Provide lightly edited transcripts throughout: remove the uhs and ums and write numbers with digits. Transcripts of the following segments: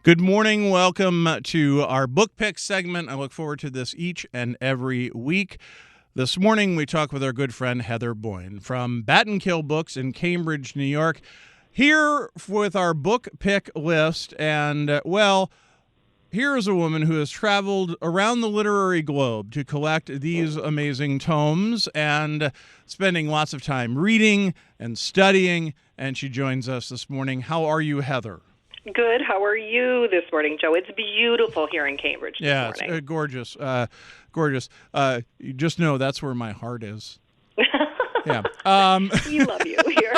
Good morning. Welcome to our book pick segment. I look forward to this each and every week. This morning, we talk with our good friend Heather Boyne from Battenkill Books in Cambridge, New York. Here with our book pick list. And, here is a woman who has traveled around the literary globe to collect these amazing tomes and spending lots of time reading and studying. And she joins us this morning. How are you, Heather? Good. How are you this morning, Joe? It's beautiful here in Cambridge this morning. Yeah, it's gorgeous. Gorgeous. You just know that's where my heart is. Yeah. We love you here.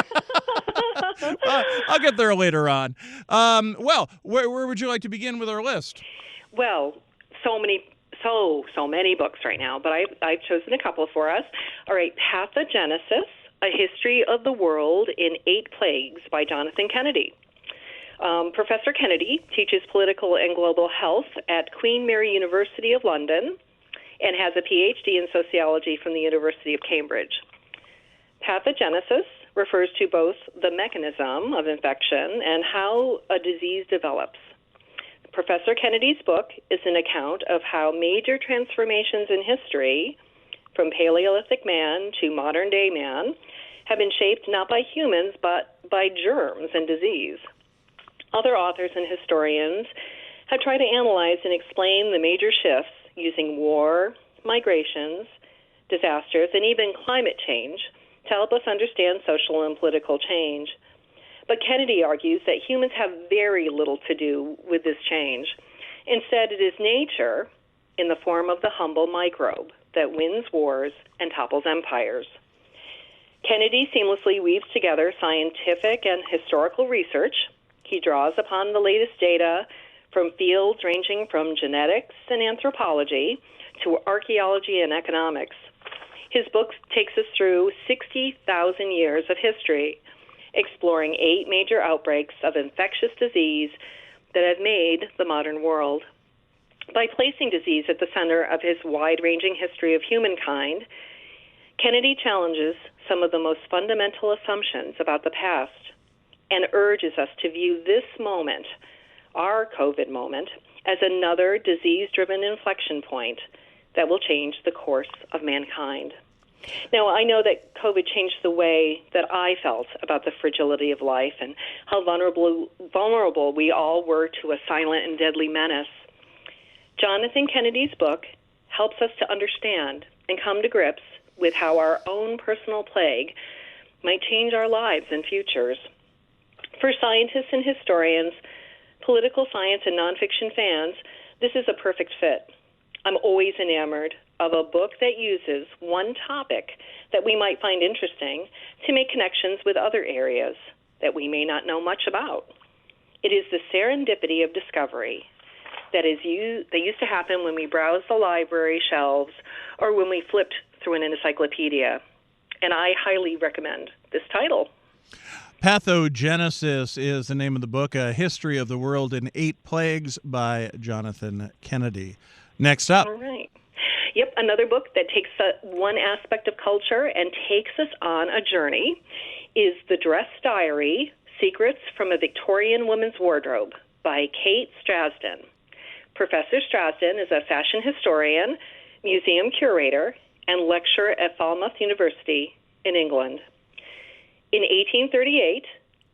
I'll get there later on. Where would you like to begin with our list? Well, so many books right now, but I've chosen a couple for us. All right, Pathogenesis, A History of the World in 8 Plagues by Jonathan Kennedy. Professor Kennedy teaches political and global health at Queen Mary University of London and has a PhD in sociology from the University of Cambridge. Pathogenesis refers to both the mechanism of infection and how a disease develops. Professor Kennedy's book is an account of how major transformations in history, from Paleolithic man to modern-day man, have been shaped not by humans but by germs and disease. Other authors and historians have tried to analyze and explain the major shifts using war, migrations, disasters, and even climate change to help us understand social and political change. But Kennedy argues that humans have very little to do with this change. Instead, it is nature, in the form of the humble microbe, that wins wars and topples empires. Kennedy seamlessly weaves together scientific and historical research. He draws upon the latest data from fields ranging from genetics and anthropology to archaeology and economics. His book takes us through 60,000 years of history, exploring 8 major outbreaks of infectious disease that have made the modern world. By placing disease at the center of his wide-ranging history of humankind, Kennedy challenges some of the most fundamental assumptions about the past and urges us to view this moment, our COVID moment, as another disease-driven inflection point that will change the course of mankind. Now, I know that COVID changed the way that I felt about the fragility of life and how vulnerable we all were to a silent and deadly menace. Jonathan Kennedy's book helps us to understand and come to grips with how our own personal plague might change our lives and futures. For scientists and historians, political science and nonfiction fans, this is a perfect fit. I'm always enamored of a book that uses one topic that we might find interesting to make connections with other areas that we may not know much about. It is the serendipity of discovery that used to happen when we browsed the library shelves or when we flipped through an encyclopedia. And I highly recommend this title. Pathogenesis is the name of the book, A History of the World in 8 Plagues by Jonathan Kennedy. Next up. All right. Yep, another book that takes one aspect of culture and takes us on a journey is The Dress Diary, Secrets from a Victorian Woman's Wardrobe by Kate Strasden. Professor Strasden is a fashion historian, museum curator, and lecturer at Falmouth University in England. In 1838,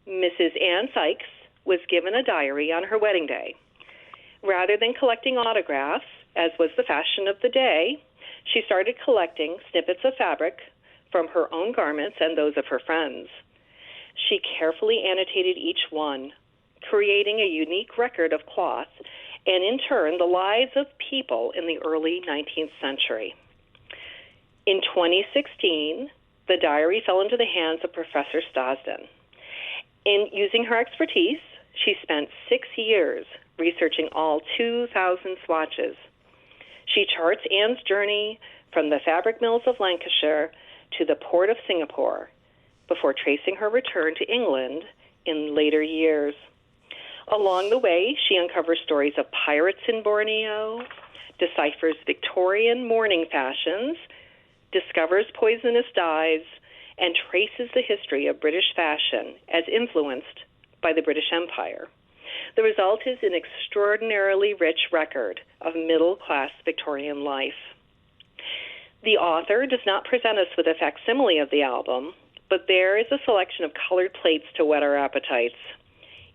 Mrs. Anne Sykes was given a diary on her wedding day. Rather than collecting autographs, as was the fashion of the day, she started collecting snippets of fabric from her own garments and those of her friends. She carefully annotated each one, creating a unique record of cloth and, in turn, the lives of people in the early 19th century. In 2016, the diary fell into the hands of Professor Strasden. In using her expertise, she spent 6 years researching all 2,000 swatches. She charts Anne's journey from the fabric mills of Lancashire to the port of Singapore before tracing her return to England in later years. Along the way, she uncovers stories of pirates in Borneo, deciphers Victorian mourning fashions, discovers poisonous dyes, and traces the history of British fashion as influenced by the British Empire. The result is an extraordinarily rich record of middle-class Victorian life. The author does not present us with a facsimile of the album, but there is a selection of colored plates to whet our appetites.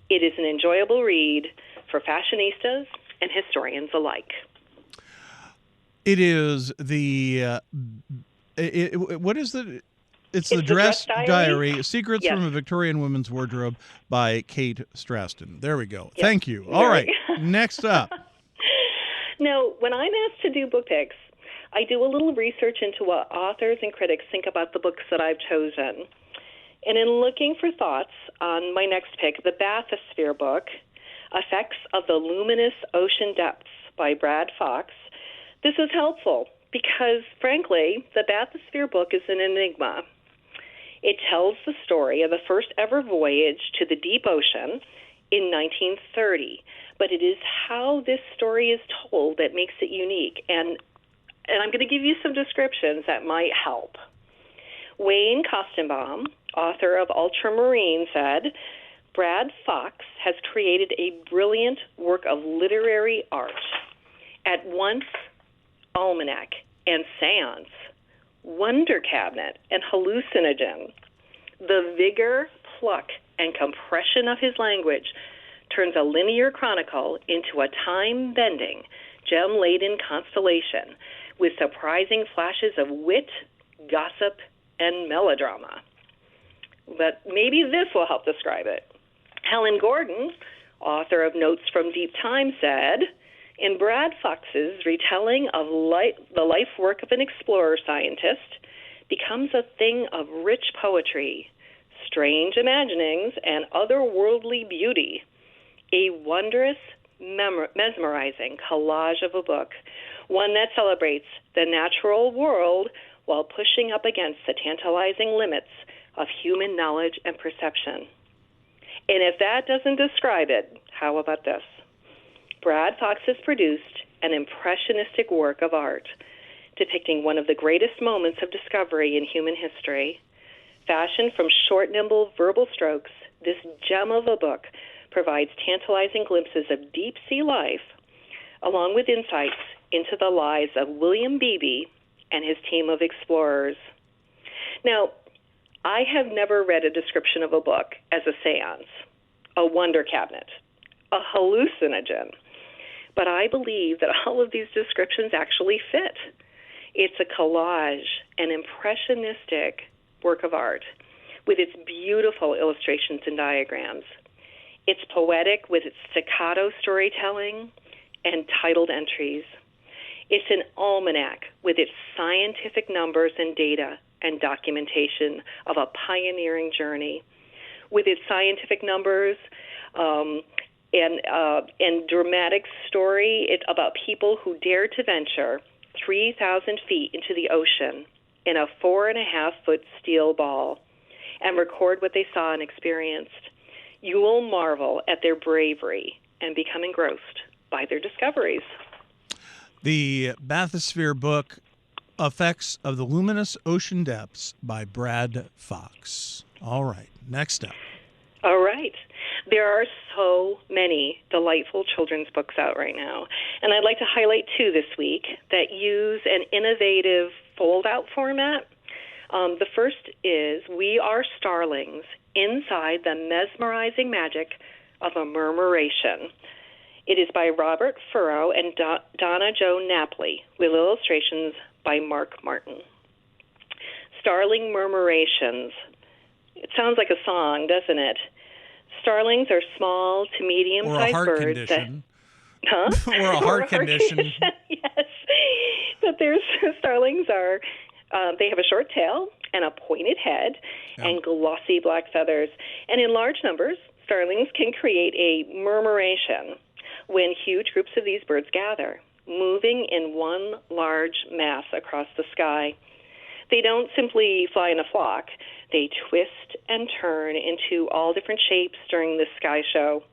It is an enjoyable read for fashionistas and historians alike. It is the what is the? It's the Dress Diary, Secrets from a Victorian Women's Wardrobe by Kate Straston. There we go. Yep. Thank you. All right. Next up. Now, when I'm asked to do book picks, I do a little research into what authors and critics think about the books that I've chosen. And in looking for thoughts on my next pick, the Bathysphere book, Effects of the Luminous Ocean Depths by Brad Fox, this is helpful because, frankly, the Bathysphere book is an enigma. It tells the story of the first ever voyage to the deep ocean in 1930, but it is how this story is told that makes it unique. And I'm going to give you some descriptions that might help. Wayne Kostenbaum, author of Ultramarine, said, Brad Fox has created a brilliant work of literary art, at once almanac and seance, wonder cabinet and hallucinogen. The vigor, pluck, and compression of his language turns a linear chronicle into a time-bending, gem-laden constellation with surprising flashes of wit, gossip, and melodrama. But maybe this will help describe it. Helen Gordon, author of Notes from Deep Time, said, in Brad Fox's retelling of the life work of an explorer scientist becomes a thing of rich poetry, strange imaginings, and otherworldly beauty, a wondrous, mesmerizing collage of a book, one that celebrates the natural world while pushing up against the tantalizing limits of human knowledge and perception. And if that doesn't describe it, how about this? Brad Fox has produced an impressionistic work of art depicting one of the greatest moments of discovery in human history. Fashioned from short, nimble verbal strokes, this gem of a book provides tantalizing glimpses of deep-sea life, along with insights into the lives of William Beebe and his team of explorers. Now, I have never read a description of a book as a seance, a wonder cabinet, a hallucinogen, but I believe that all of these descriptions actually fit. It's a collage, an impressionistic work of art with its beautiful illustrations and diagrams. It's poetic with its staccato storytelling and titled entries. It's an almanac with its scientific numbers and data and documentation of a pioneering journey. With its scientific numbers and dramatic story about people who dared to venture 3,000 feet into the ocean in a 4.5-foot steel ball and record what they saw and experienced. You will marvel at their bravery and become engrossed by their discoveries. The Bathysphere book, Effects of the Luminous Ocean Depths by Brad Fox. All right, next up. All right. There are so many delightful children's books out right now, and I'd like to highlight two this week that use an innovative fold-out format. The first is We Are Starlings, Inside the Mesmerizing Magic of a Murmuration. It is by Robert Furrow and Donna Jo Napoli, with illustrations by Mark Martin. Starling Murmurations. It sounds like a song, doesn't it? Starlings are small to medium-sized birds. Or a heart condition. Yes. But starlings are, they have a short tail and a pointed head and glossy black feathers. And in large numbers, starlings can create a murmuration when huge groups of these birds gather, moving in one large mass across the sky. They don't simply fly in a flock. They twist and turn into all different shapes during this sky show.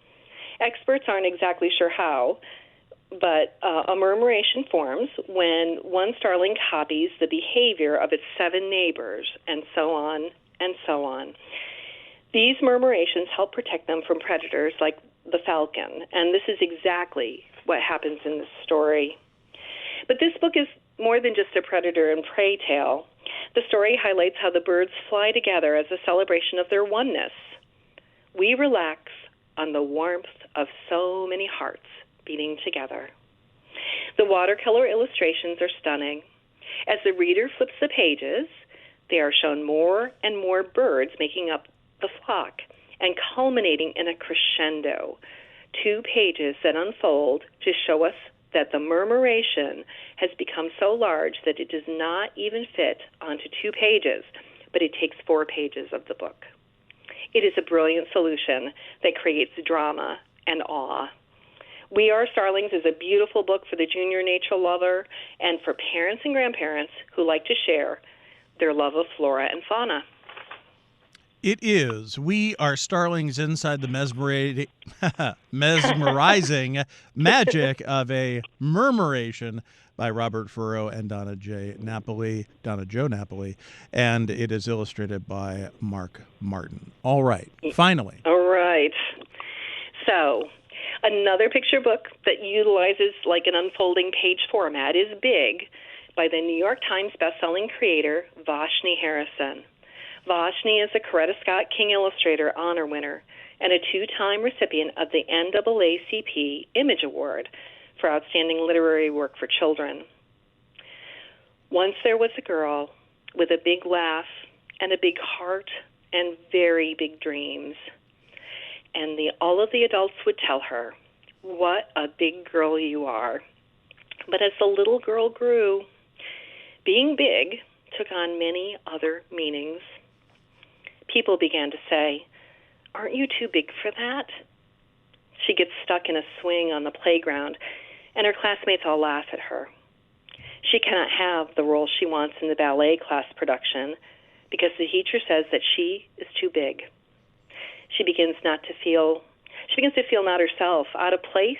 Experts aren't exactly sure how, but a murmuration forms when one starling copies the behavior of its 7 neighbors, and so on and so on. These murmurations help protect them from predators like the falcon, and this is exactly what happens in this story. But this book is more than just a predator and prey tale. The story highlights how the birds fly together as a celebration of their oneness. We relax on the warmth of so many hearts beating together. The watercolor illustrations are stunning. As the reader flips the pages, they are shown more and more birds making up the flock and culminating in a crescendo. 2 pages that unfold to show us that the murmuration has become so large that it does not even fit onto 2 pages, but it takes 4 pages of the book. It is a brilliant solution that creates drama and awe. We Are Starlings is a beautiful book for the junior nature lover and for parents and grandparents who like to share their love of flora and fauna. It is. We Are Starlings inside the mesmerizing magic of a murmuration by Robert Furrow and Donna Jo Napoli, and it is illustrated by Mark Martin. All right, finally. All right. So, another picture book that utilizes like an unfolding page format is Big by the New York Times bestselling creator Vashni Harrison. Vashni is a Coretta Scott King Illustrator Honor winner and a 2-time recipient of the NAACP Image Award for Outstanding Literary Work for Children. Once there was a girl with a big laugh and a big heart and very big dreams. And all of the adults would tell her, "What a big girl you are." But as the little girl grew, being big took on many other meanings. People began to say, "Aren't you too big for that?" She gets stuck in a swing on the playground, and her classmates all laugh at her. She cannot have the role she wants in the ballet class production because the teacher says that she is too big. She begins to feel not herself, out of place,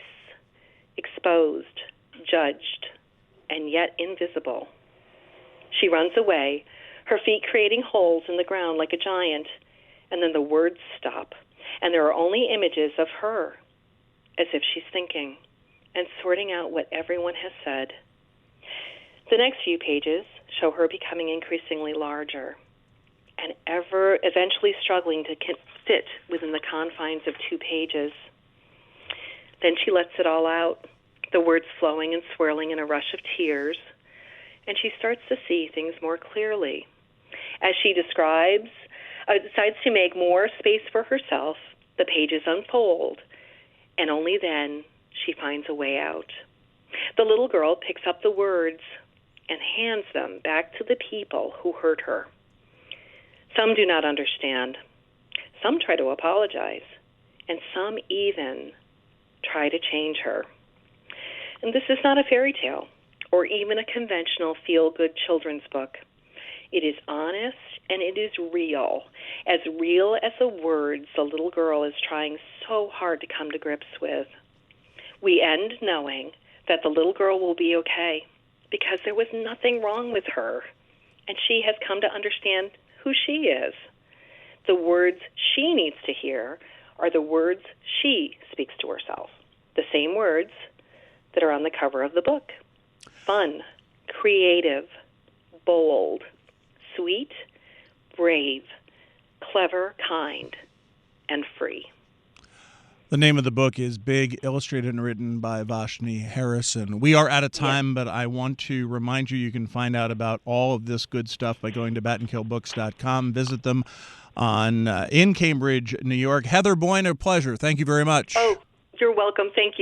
exposed, judged, and yet invisible. She runs away, her feet creating holes in the ground like a giant, and then the words stop, and there are only images of her, as if she's thinking and sorting out what everyone has said. The next few pages show her becoming increasingly larger and eventually struggling to fit within the confines of 2 pages. Then she lets it all out, the words flowing and swirling in a rush of tears, and she starts to see things more clearly. As she decides to make more space for herself, the pages unfold, and only then she finds a way out. The little girl picks up the words and hands them back to the people who hurt her. Some do not understand. Some try to apologize, and some even try to change her. And this is not a fairy tale or even a conventional feel-good children's book. It is honest and it is real as the words the little girl is trying so hard to come to grips with. We end knowing that the little girl will be okay because there was nothing wrong with her, and she has come to understand who she is. The words she needs to hear are the words she speaks to herself, the same words that are on the cover of the book. Fun, creative, bold, sweet, brave, clever, kind, and free. The name of the book is Big, illustrated and written by Vashni Harrison. We are out of time, but I want to remind you can find out about all of this good stuff by going to battenkillbooks.com. Visit them in Cambridge, New York. Heather Boyne, a pleasure. Thank you very much. Oh, you're welcome. Thank you.